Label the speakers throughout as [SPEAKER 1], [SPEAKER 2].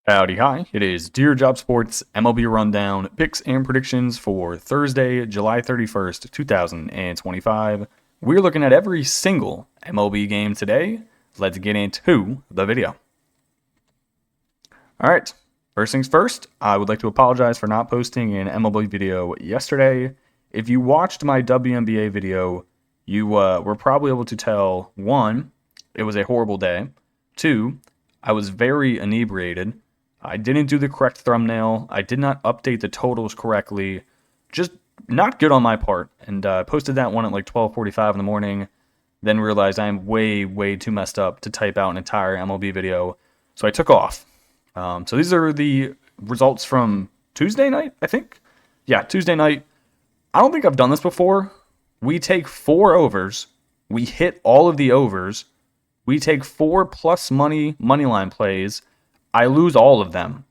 [SPEAKER 1] Howdy, hi. It is Dear Job Sports MLB Rundown, picks and predictions for Thursday, July 31st, 2025. We're looking at every single MLB game today. Let's get into the video. All right, first things first, I would like to apologize for not posting an MLB video yesterday. If you watched my WNBA video, you were probably able to tell, one, it was a horrible day. Two, I was very inebriated. I didn't do the correct thumbnail. I did not update the totals correctly. Just not good on my part. And posted that one at like 12:45 in the morning. Then realized I'm way too messed up to type out an entire MLB video. So I took off. So these are the results from Tuesday night, I think. Yeah, Tuesday night. I don't think I've done this before. We take 4 overs. We hit all of the overs. We take 4+ money line plays. I lose all of them.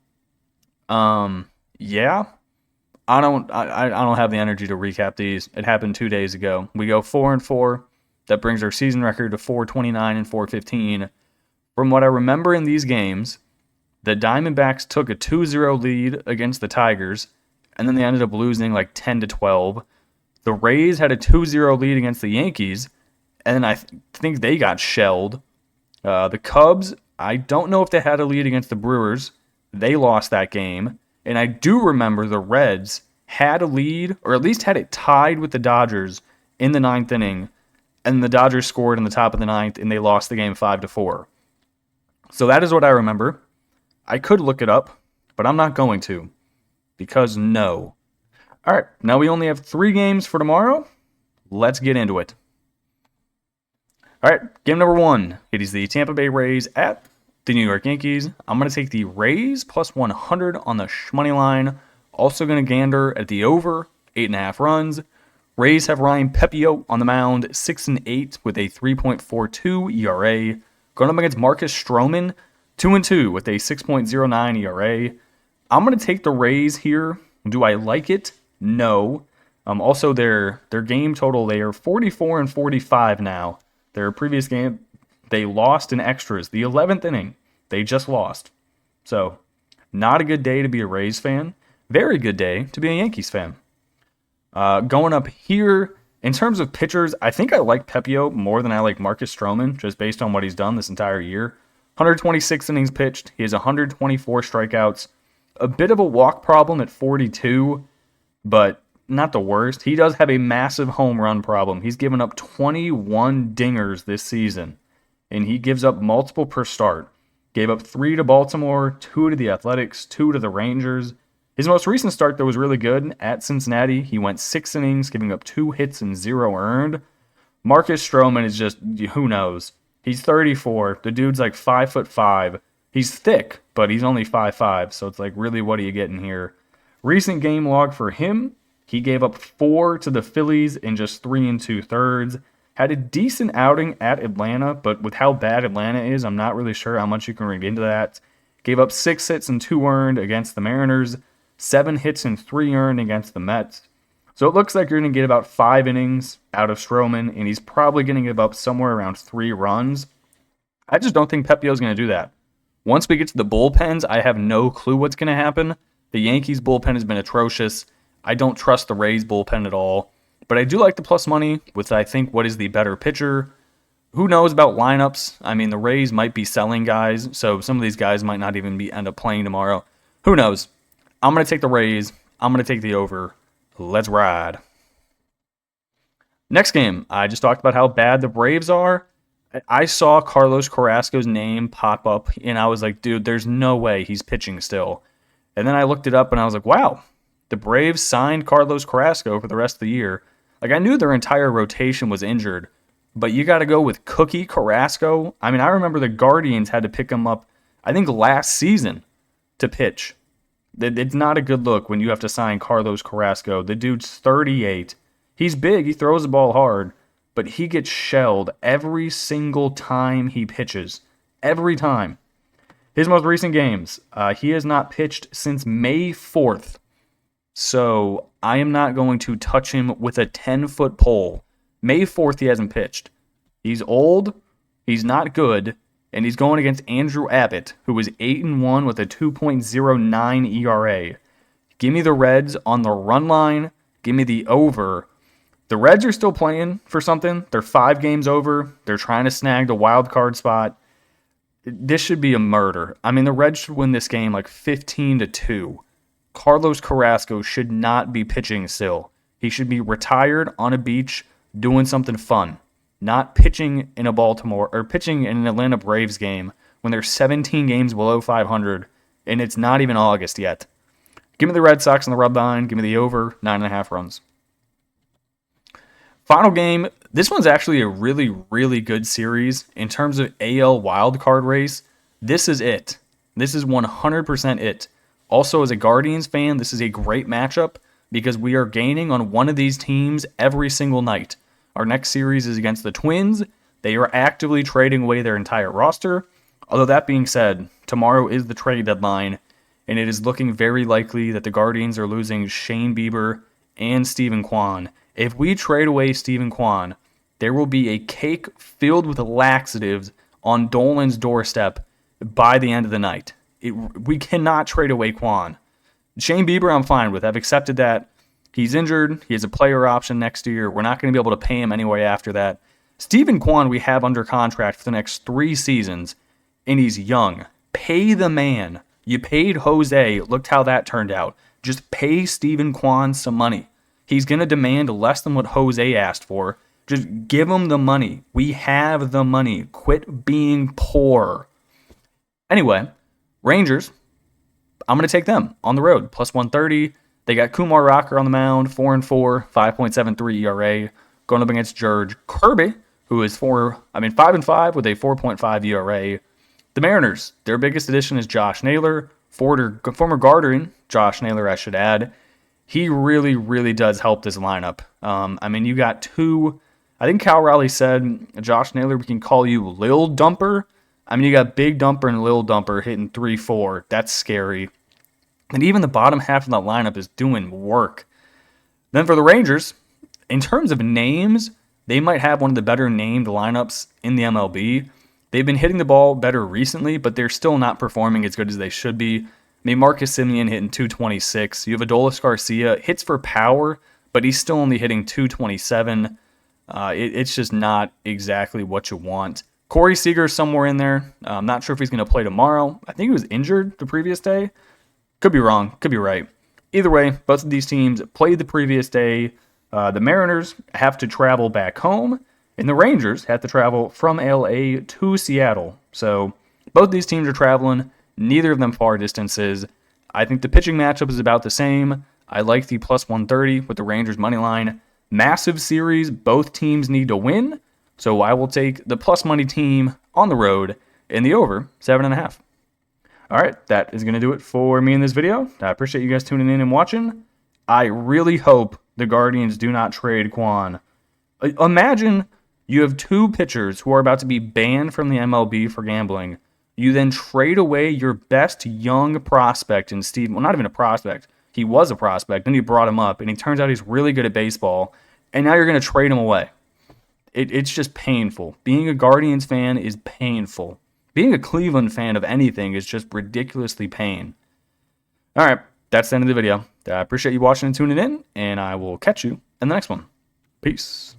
[SPEAKER 1] Yeah. I don't have the energy to recap these. It happened 2 days ago. We go 4-4. That brings our season record to 429 and 415. From what I remember in these games, the Diamondbacks took a 2-0 lead against the Tigers, and then they ended up losing like 10-12. The Rays had a 2-0 lead against the Yankees, and then I think they got shelled. The Cubs, I don't know if they had a lead against the Brewers. They lost that game. And I do remember the Reds had a lead, or at least had it tied with the Dodgers in the 9th inning. And the Dodgers scored in the top of the 9th, and they lost the game 5-4. So that is what I remember. I could look it up, but I'm not going to. Because no. All right, now we only have 3 games for tomorrow. Let's get into it. All right, game number 1. It is the Tampa Bay Rays at the New York Yankees. I'm going to take the Rays plus 100 on the money line. Also going to gander at the over, 8.5 runs. Rays have Ryan Pepiot on the mound, 6-8 with a 3.42 ERA. Going up against Marcus Stroman, 2-2 with a 6.09 ERA. I'm going to take the Rays here. Do I like it? No. Also, their game total, they are 44-45 now. Their previous game, they lost in extras. The 11th inning, they just lost. So, not a good day to be a Rays fan. Very good day to be a Yankees fan. Going up here, in terms of pitchers, I think I like Pepiot more than I like Marcus Stroman, just based on what he's done this entire year. 126 innings pitched. He has 124 strikeouts. A bit of a walk problem at 42, but not the worst. He does have a massive home run problem. He's given up 21 dingers this season, and he gives up multiple per start. Gave up 3 to Baltimore, 2 to the Athletics, 2 to the Rangers. His most recent start, though, was really good. At Cincinnati, he went 6 innings, giving up 2 hits and 0 earned. Marcus Stroman is just, who knows? He's 34. The dude's like 5'5". He's thick, but he's only 5'5", so it's like, really, what are you getting here? Recent game log for him, he gave up 4 to the Phillies in just 3 2/3. Had a decent outing at Atlanta, but with how bad Atlanta is, I'm not really sure how much you can read into that. Gave up 6 hits and 2 earned against the Mariners, 7 hits and 3 earned against the Mets. So it looks like you're going to get about 5 innings out of Stroman, and he's probably going to give up somewhere around 3 runs. I just don't think Pepiot's going to do that. Once we get to the bullpens, I have no clue what's going to happen. The Yankees bullpen has been atrocious. I don't trust the Rays bullpen at all. But I do like the plus money with, I think, what is the better pitcher. Who knows about lineups? I mean, the Rays might be selling guys, so some of these guys might not even end up playing tomorrow. Who knows? I'm going to take the Rays. I'm going to take the over. Let's ride. Next game, I just talked about how bad the Braves are. I saw Carlos Carrasco's name pop up, and I was like, dude, there's no way he's pitching still. And then I looked it up, and I was like, wow, the Braves signed Carlos Carrasco for the rest of the year. Like, I knew their entire rotation was injured, but you got to go with Cookie Carrasco. I mean, I remember the Guardians had to pick him up, I think, last season to pitch. It's not a good look when you have to sign Carlos Carrasco. The dude's 38. He's big. He throws the ball hard. But he gets shelled every single time he pitches. Every time. His most recent games, he has not pitched since May 4th. So I am not going to touch him with a 10-foot pole. May 4th, he hasn't pitched. He's old. He's not good. and he's going against Andrew Abbott, who is 8-1 with a 2.09 ERA. Give me the Reds on the run line. Give me the over. The Reds are still playing for something. They're 5 games over. They're trying to snag the wild card spot. This should be a murder. I mean, the Reds should win this game like 15-2. Carlos Carrasco should not be pitching still. He should be retired on a beach doing something fun, not pitching in a Baltimore or pitching in an Atlanta Braves game when they're 17 games below 500 and it's not even August yet. Give me the Red Sox on the rub line. Give me the over 9.5 runs. Final game. This one's actually a really, really good series in terms of AL wildcard race. This is it. This is 100% it. Also, as a Guardians fan, this is a great matchup because we are gaining on one of these teams every single night. Our next series is against the Twins. They are actively trading away their entire roster. Although that being said, tomorrow is the trade deadline, and it is looking very likely that the Guardians are losing Shane Bieber and Steven Kwan. If we trade away Steven Kwan, there will be a cake filled with laxatives on Dolan's doorstep by the end of the night. We cannot trade away Kwan. Shane Bieber, I'm fine with. I've accepted that. He's injured. He has a player option next year. We're not going to be able to pay him anyway after that. Steven Kwan we have under contract for the next 3 seasons, and he's young. Pay the man. You paid Jose. Looked how that turned out. Just pay Steven Kwan some money. He's going to demand less than what Jose asked for. Just give him the money. We have the money. Quit being poor. Anyway, Rangers, I'm going to take them on the road. Plus 130. They got Kumar Rocker on the mound, 4-4, 5.73 ERA. Going up against George Kirby, who is 5-5 with a 4.5 ERA. The Mariners, their biggest addition is Josh Naylor. Former Guardian, Josh Naylor, I should add. He really, really does help this lineup. You got 2. I think Cal Raleigh said, Josh Naylor, we can call you Lil Dumper. You got Big Dumper and Lil Dumper hitting 3-4. That's scary. And even the bottom half of that lineup is doing work. Then for the Rangers, in terms of names, they might have one of the better named lineups in the MLB. They've been hitting the ball better recently, but they're still not performing as good as they should be. Marcus Semien hitting 226. You have Adolis Garcia, hits for power, but he's still only hitting 227. It's just not exactly what you want. Corey Seager's somewhere in there. I'm not sure if he's going to play tomorrow. I think he was injured the previous day. Could be wrong. Could be right. Either way, both of these teams played the previous day. The Mariners have to travel back home, and the Rangers have to travel from LA to Seattle. So both these teams are traveling. Neither of them far distances. I think the pitching matchup is about the same. I like the plus 130 with the Rangers money line. Massive series. Both teams need to win. So I will take the plus money team on the road in the over 7.5. All right, that is going to do it for me in this video. I appreciate you guys tuning in and watching. I really hope the Guardians do not trade Kwan. Imagine you have 2 pitchers who are about to be banned from the MLB for gambling. You then trade away your best young prospect in Steve. Well, not even a prospect. He was a prospect. Then you brought him up, and he turns out he's really good at baseball. And now you're going to trade him away. It's just painful. Being a Guardians fan is painful. Being a Cleveland fan of anything is just ridiculously pain. All right, that's the end of the video. I appreciate you watching and tuning in, and I will catch you in the next one. Peace.